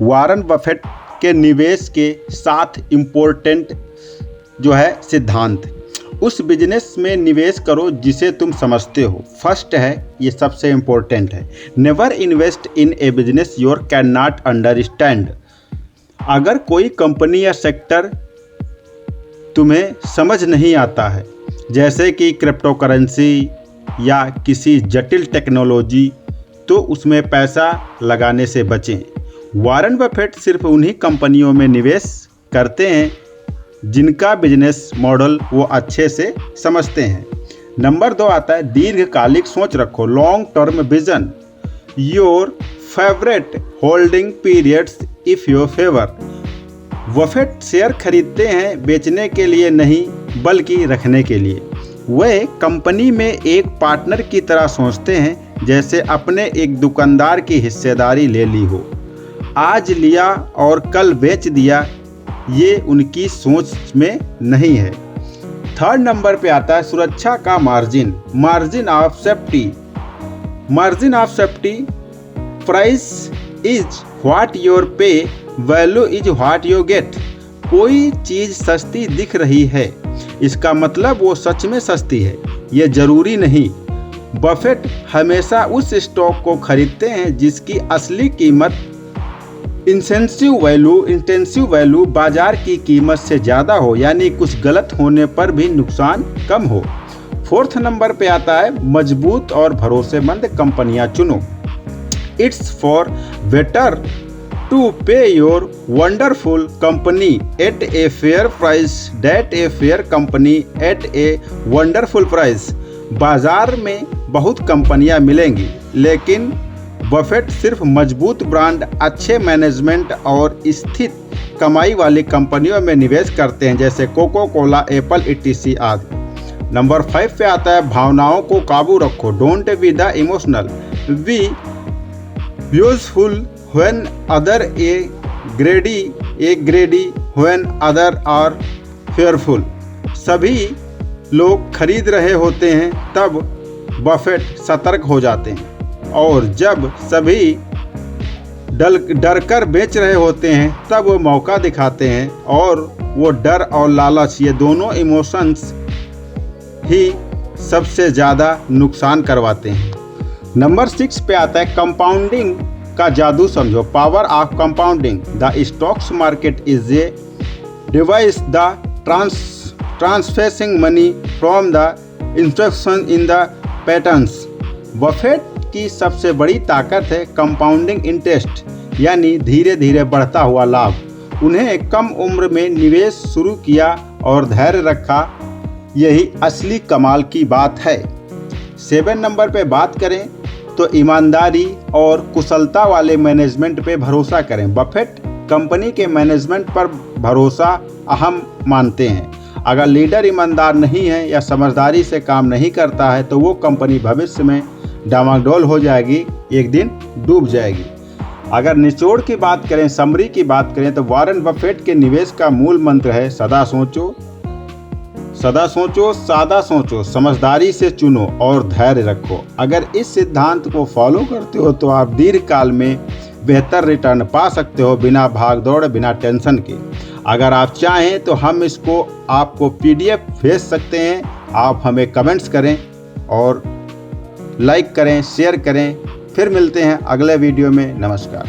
Warren Buffett के निवेश के 7 इम्पोर्टेंट जो है सिद्धांत। उस बिजनेस में निवेश करो जिसे तुम समझते हो। फर्स्ट है, ये सबसे इम्पोर्टेंट है, never invest in A business your can not understand. अगर कोई कंपनी या सेक्टर तुम्हें समझ नहीं आता है, जैसे कि क्रिप्टो करेंसी या किसी जटिल टेक्नोलॉजी, तो उसमें पैसा लगाने से बचें। वॉरेन बफेट सिर्फ उन्हीं कंपनियों में निवेश करते हैं जिनका बिजनेस मॉडल वो अच्छे से समझते हैं। नंबर 2 आता है, दीर्घकालिक सोच रखो, long term vision. Your favourite holding periods if your favour. Buffett share खरीदते हैं बेचने के लिए नहीं, बल्कि रखने के लिए। वे कंपनी में एक पार्टनर की तरह सोचते हैं, जैसे अपने एक दुकानदार की हिस्सेदारी ले ली हो। आज लिया और कल बेच दिया, ये उनकी सोच में नहीं है। थर्ड नंबर पे आता है सुरक्षा का margin, margin of safety. Margin of safety, price is what your पे, value is what you get. कोई चीज़ सस्ती दिख रही है, इसका मतलब वो सच में सस्ती है, ये जरूरी नहीं। बफेट हमेशा उस स्टॉक को खरीदते हैं जिसकी असली कीमत इंटेंसिव वैल्यू बाजार की कीमत से ज़्यादा हो, यानी कुछ गलत होने पर भी नुकसान कम हो। फोर्थ नंबर पे आता है, मजबूत और भरोसेमंद कंपनियां चुनो। इट्स फॉर बेटर टू पे your wonderful company at a fair price that a fair company at a wonderful price. बाजार में बहुत कंपनियां मिलेंगी, लेकिन बफेट सिर्फ मजबूत ब्रांड, अच्छे मैनेजमेंट और स्थिर कमाई वाली कंपनियों में निवेश करते हैं, जैसे कोको कोला, एप्पल etc आदि। नंबर 5 पे आता है, भावनाओं को काबू रखो, don't be the emotional, be useful when other a greedy when other are fearful. सभी लोग खरीद रहे होते हैं तब बफेट सतर्क हो जाते हैं, और जब सभी डर कर बेच रहे होते हैं तब वो मौका दिखाते हैं, और वो डर और लालच, ये दोनों इमोशंस ही सबसे ज़्यादा नुकसान करवाते हैं। नंबर 6 पे आता है, कंपाउंडिंग का जादू समझो, power of compounding. The stocks market is a device the transferring money from the instruction in the patterns. Buffett की सबसे बड़ी ताकत है कंपाउंडिंग इंटरेस्ट, यानी धीरे धीरे बढ़ता हुआ लाभ। उन्हें कम उम्र में निवेश शुरू किया और धैर्य रखा, यही असली कमाल की बात है। 7 नंबर पे बात करें तो ईमानदारी और कुशलता वाले मैनेजमेंट पे भरोसा करें। बफेट कंपनी के मैनेजमेंट पर भरोसा अहम मानते हैं। अगर लीडर ईमानदार नहीं है या समझदारी से काम नहीं करता है, तो वो कंपनी भविष्य में डामाडोल हो जाएगी, एक दिन डूब जाएगी। अगर निचोड़ की बात करें, समरी की बात करें, तो वॉरेन बफेट के निवेश का मूल मंत्र है, सदा सोचो, सादा सोचो, समझदारी से चुनो और धैर्य रखो। अगर इस सिद्धांत को फॉलो करते हो तो आप दीर्घकाल में बेहतर रिटर्न पा सकते हो, बिना भाग दौड़, बिना टेंशन के। अगर आप चाहें तो हम इसको आपको PDF भेज सकते हैं। आप हमें कमेंट्स करें और लाइक करें, शेयर करें। फिर मिलते हैं अगले वीडियो में। नमस्कार।